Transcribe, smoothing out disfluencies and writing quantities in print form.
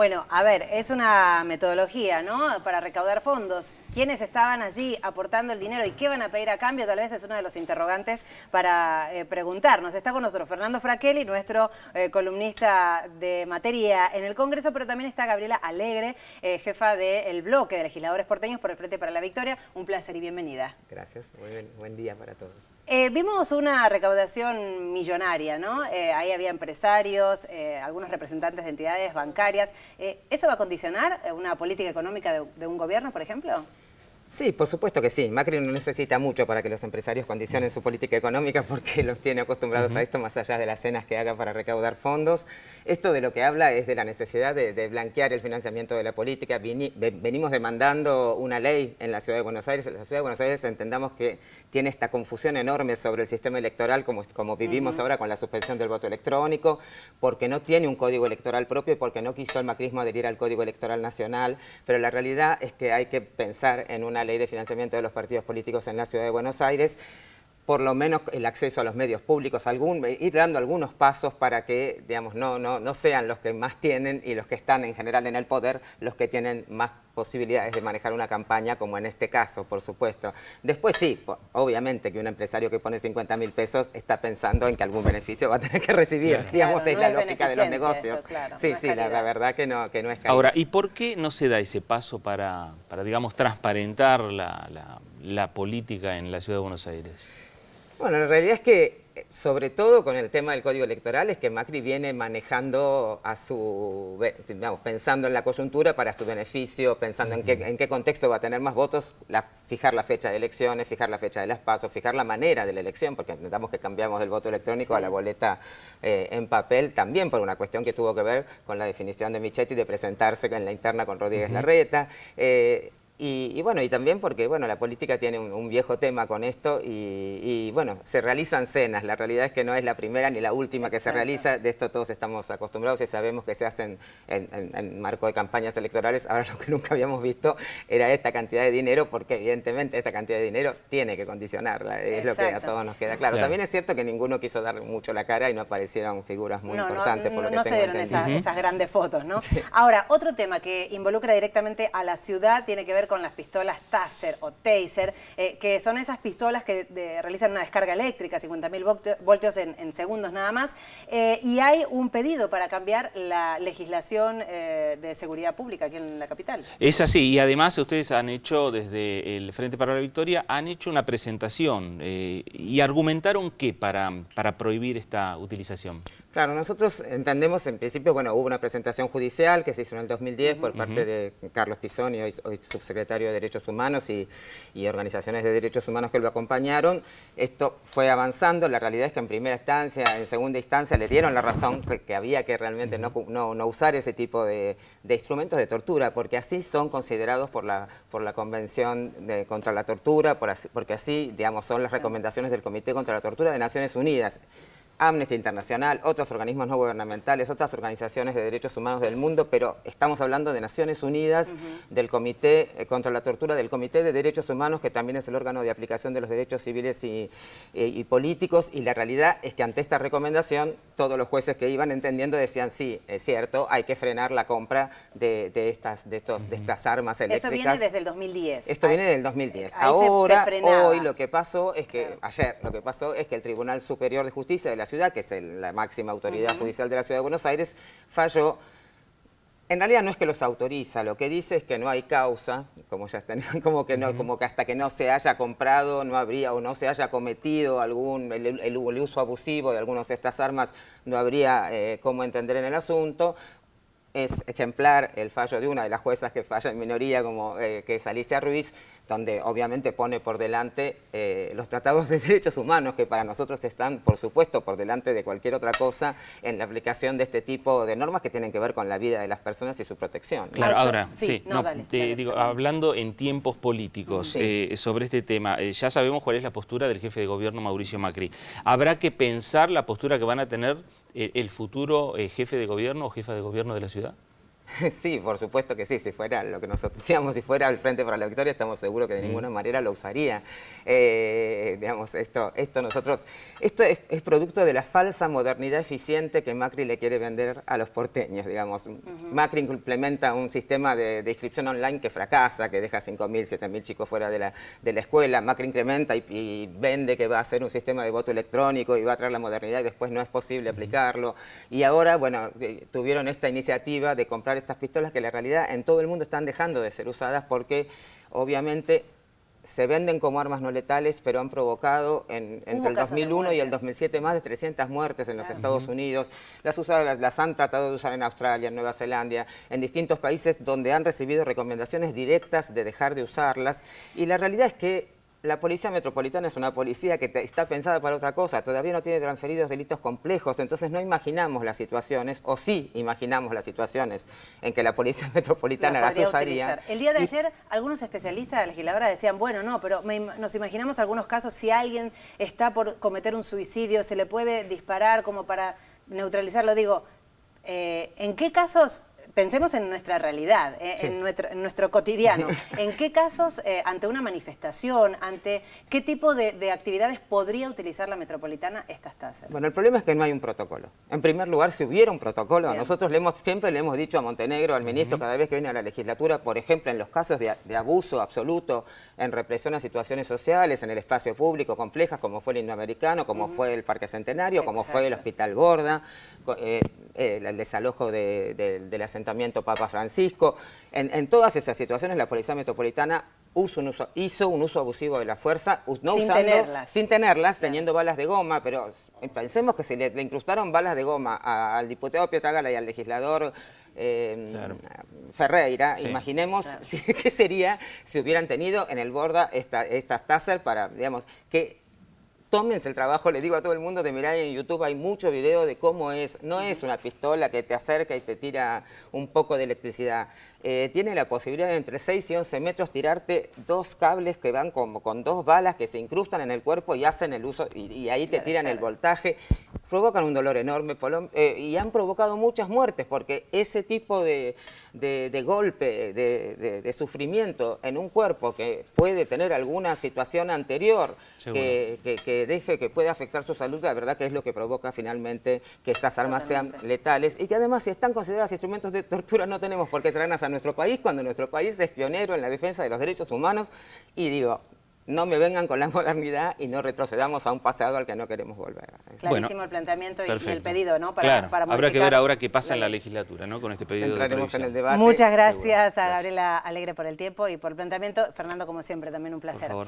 Bueno, a ver, es una metodología, ¿no? Para recaudar fondos. ¿Quiénes estaban allí aportando el dinero y qué van a pedir a cambio? Tal vez es uno de los interrogantes para preguntarnos. Está con nosotros Fernando Fraquelli, nuestro columnista de materia en el Congreso, pero también está Gabriela Alegre, jefa del bloque de legisladores porteños por el Frente para la Victoria. Un placer y bienvenida. Gracias, buen día para todos. Vimos una recaudación millonaria, ¿no? Ahí había empresarios, algunos representantes de entidades bancarias. ¿Eso va a condicionar una política económica de un gobierno, por ejemplo? Sí, por supuesto que sí. Macri no necesita mucho para que los empresarios condicionen su política económica porque los tiene acostumbrados a esto, más allá de las cenas que haga para recaudar fondos. Esto de lo que habla es de la necesidad de blanquear el financiamiento de la política. Venimos demandando una ley en la Ciudad de Buenos Aires. En la Ciudad de Buenos Aires entendamos que tiene esta confusión enorme sobre el sistema electoral como vivimos ahora con la suspensión del voto electrónico, porque no tiene un código electoral propio y porque no quiso el macrismo adherir al Código Electoral Nacional. Pero la realidad es que hay que pensar en una ley de financiamiento de los partidos políticos en la Ciudad de Buenos Aires, por lo menos el acceso a los medios públicos, ir dando algunos pasos para que, digamos, no sean los que más tienen y los que están en general en el poder los que tienen más posibilidades de manejar una campaña, como en este caso, por supuesto. Después sí, obviamente que un empresario que pone 50.000 pesos está pensando en que algún beneficio va a tener que recibir, Claro. digamos, Claro, es no la es lógica de los negocios. esto, claro, Sí, no es sí, la calidad. verdad que no es calidad. Ahora, ¿y por qué no se da ese paso para digamos, transparentar la política en la Ciudad de Buenos Aires? Bueno, la realidad es que, sobre todo con el tema del Código Electoral, es que Macri viene manejando digamos, pensando en la coyuntura para su beneficio, pensando en qué contexto va a tener más votos, fijar la fecha de elecciones, fijar la fecha de las PASO, fijar la manera de la elección, porque entendamos que cambiamos del voto electrónico a la boleta en papel, también por una cuestión que tuvo que ver con la definición de Michetti de presentarse en la interna con Rodríguez Larreta. Y bueno, y también porque bueno, la política tiene un viejo tema con esto y bueno, se realizan cenas. La realidad es que no es la primera ni la última que se realiza. De esto todos estamos acostumbrados y sabemos que se hacen en marco de campañas electorales. Ahora lo que nunca habíamos visto era esta cantidad de dinero, porque evidentemente esta cantidad de dinero tiene que condicionarla. Es lo que a todos nos queda claro. También es cierto que ninguno quiso dar mucho la cara y no aparecieron figuras muy importantes por lo que no tengo se dieron entendido. esas grandes fotos, ¿no? Sí. Ahora, otro tema que involucra directamente a la ciudad tiene que ver con las pistolas Taser o Taser, que son esas pistolas que realizan una descarga eléctrica, 50.000 voltios en segundos nada más, y hay un pedido para cambiar la legislación de seguridad pública aquí en la capital. Es así, y además ustedes han hecho, desde el Frente para la Victoria, han hecho una presentación y argumentaron ¿qué para prohibir esta utilización? Claro, nosotros entendemos, en principio, bueno, hubo una presentación judicial que se hizo en el 2010 por parte de Carlos Pisoni, hoy subsecretario de Derechos Humanos y organizaciones de derechos humanos que lo acompañaron. Esto fue avanzando, la realidad es que en primera instancia, en segunda instancia, le dieron la razón que había que realmente no usar ese tipo de instrumentos de tortura, porque así son considerados por la Convención contra la Tortura, porque así, digamos, son las recomendaciones del Comité contra la Tortura de Naciones Unidas. Amnesty Internacional, otros organismos no gubernamentales, otras organizaciones de derechos humanos del mundo, pero estamos hablando de Naciones Unidas, del Comité contra la Tortura, del Comité de Derechos Humanos, que también es el órgano de aplicación de los derechos civiles y políticos, y la realidad es que ante esta recomendación, todos los jueces que iban entendiendo decían, sí, es cierto, hay que frenar la compra de estas armas eléctricas. Eso viene desde el 2010. Esto viene del 2010. Ahí Ahora, se frenaba. hoy lo que pasó es que, ayer, lo que pasó es que el Tribunal Superior de Justicia de la ciudad, que es la máxima autoridad judicial de la Ciudad de Buenos Aires, falló. En realidad no es que los autoriza, lo que dice es que no hay causa, como ya están, como que hasta que no se haya comprado no habría o no se haya cometido el uso abusivo de algunas de estas armas, no habría cómo entender en el asunto. Es ejemplar el fallo de una de las juezas que falla en minoría, como que es Alicia Ruiz, donde obviamente pone por delante los tratados de derechos humanos, que para nosotros están, por supuesto, por delante de cualquier otra cosa en la aplicación de este tipo de normas que tienen que ver con la vida de las personas y su protección. Claro, ahora, dale, digo, hablando en tiempos políticos sobre este tema, ya sabemos cuál es la postura del jefe de gobierno Mauricio Macri. ¿Habrá que pensar la postura que van a tener el futuro jefe de gobierno o jefa de gobierno de la ciudad? Sí, por supuesto que sí. Si fuera lo que nosotros decíamos, si fuera el Frente para la Victoria, estamos seguros que de ninguna manera lo usaría. Digamos, esto es producto de la falsa modernidad eficiente que Macri le quiere vender a los porteños, digamos. Macri implementa un sistema de inscripción online que fracasa, que deja 5.000, 7.000 chicos fuera de la escuela. Macri incrementa y vende que va a hacer un sistema de voto electrónico y va a traer la modernidad y después no es posible aplicarlo. Y ahora, bueno, tuvieron esta iniciativa de comprar estas pistolas que en la realidad en todo el mundo están dejando de ser usadas porque obviamente se venden como armas no letales, pero han provocado entre el 2001 y el 2007 más de 300 muertes en los Estados Unidos. Las han tratado de usar en Australia, en Nueva Zelanda, en distintos países donde han recibido recomendaciones directas de dejar de usarlas. Y la realidad es que la Policía Metropolitana es una policía que está pensada para otra cosa, todavía no tiene transferidos delitos complejos, entonces no imaginamos las situaciones, o sí imaginamos las situaciones en que la Policía Metropolitana las usaría. Utilizar. El día de ayer, algunos especialistas, legisladores decían, bueno, no, pero nos imaginamos algunos casos, si alguien está por cometer un suicidio, se le puede disparar como para neutralizarlo. Digo, ¿en qué casos? Pensemos en nuestra realidad, Sí. en nuestro cotidiano. ¿En qué casos, ante una manifestación, ante qué tipo de actividades podría utilizar la Metropolitana estas tasas? Bueno, el problema es que no hay un protocolo. En primer lugar, si hubiera un protocolo, Bien. nosotros siempre le hemos dicho a Montenegro, al ministro, cada vez que viene a la legislatura, por ejemplo, en los casos de abuso absoluto, en represión a situaciones sociales, en el espacio público complejas, como fue el Himno Americano, como fue el Parque Centenario, como fue el Hospital Borda, el desalojo del asentamiento Papa Francisco. En todas esas situaciones la Policía Metropolitana hizo un uso abusivo de la fuerza, sin tenerlas, teniendo balas de goma, pero pensemos que si le incrustaron balas de goma al diputado Pietragala y al legislador Ferreira, Sí. imaginemos qué sería si hubieran tenido en el Borda estas taser para, digamos, que tómense el trabajo, le digo a todo el mundo, de mirar en YouTube, hay mucho video de cómo es, no es una pistola que te acerca y te tira un poco de electricidad. Tiene la posibilidad de entre 6 y 11 metros tirarte 2 cables que van como con 2 balas que se incrustan en el cuerpo y hacen el uso, y ahí te tiran el voltaje, provocan un dolor enorme y han provocado muchas muertes porque ese tipo de golpe, de sufrimiento en un cuerpo que puede tener alguna situación anterior que puede afectar su salud, la verdad que es lo que provoca finalmente que estas armas sean letales y que además si están consideradas instrumentos de tortura no tenemos por qué traerlas a nuestro país cuando nuestro país es pionero en la defensa de los derechos humanos y digo, no me vengan con la modernidad y no retrocedamos a un pasado al que no queremos volver. Clarísimo el planteamiento y el pedido, ¿no? Claro, para habrá que ver ahora qué pasa en la ley. legislatura, ¿no? Con este pedido de Entraremos en revisión. el debate. Muchas gracias a Gabriela Alegre por el tiempo y por el planteamiento. Fernando, como siempre, también un placer. Por favor.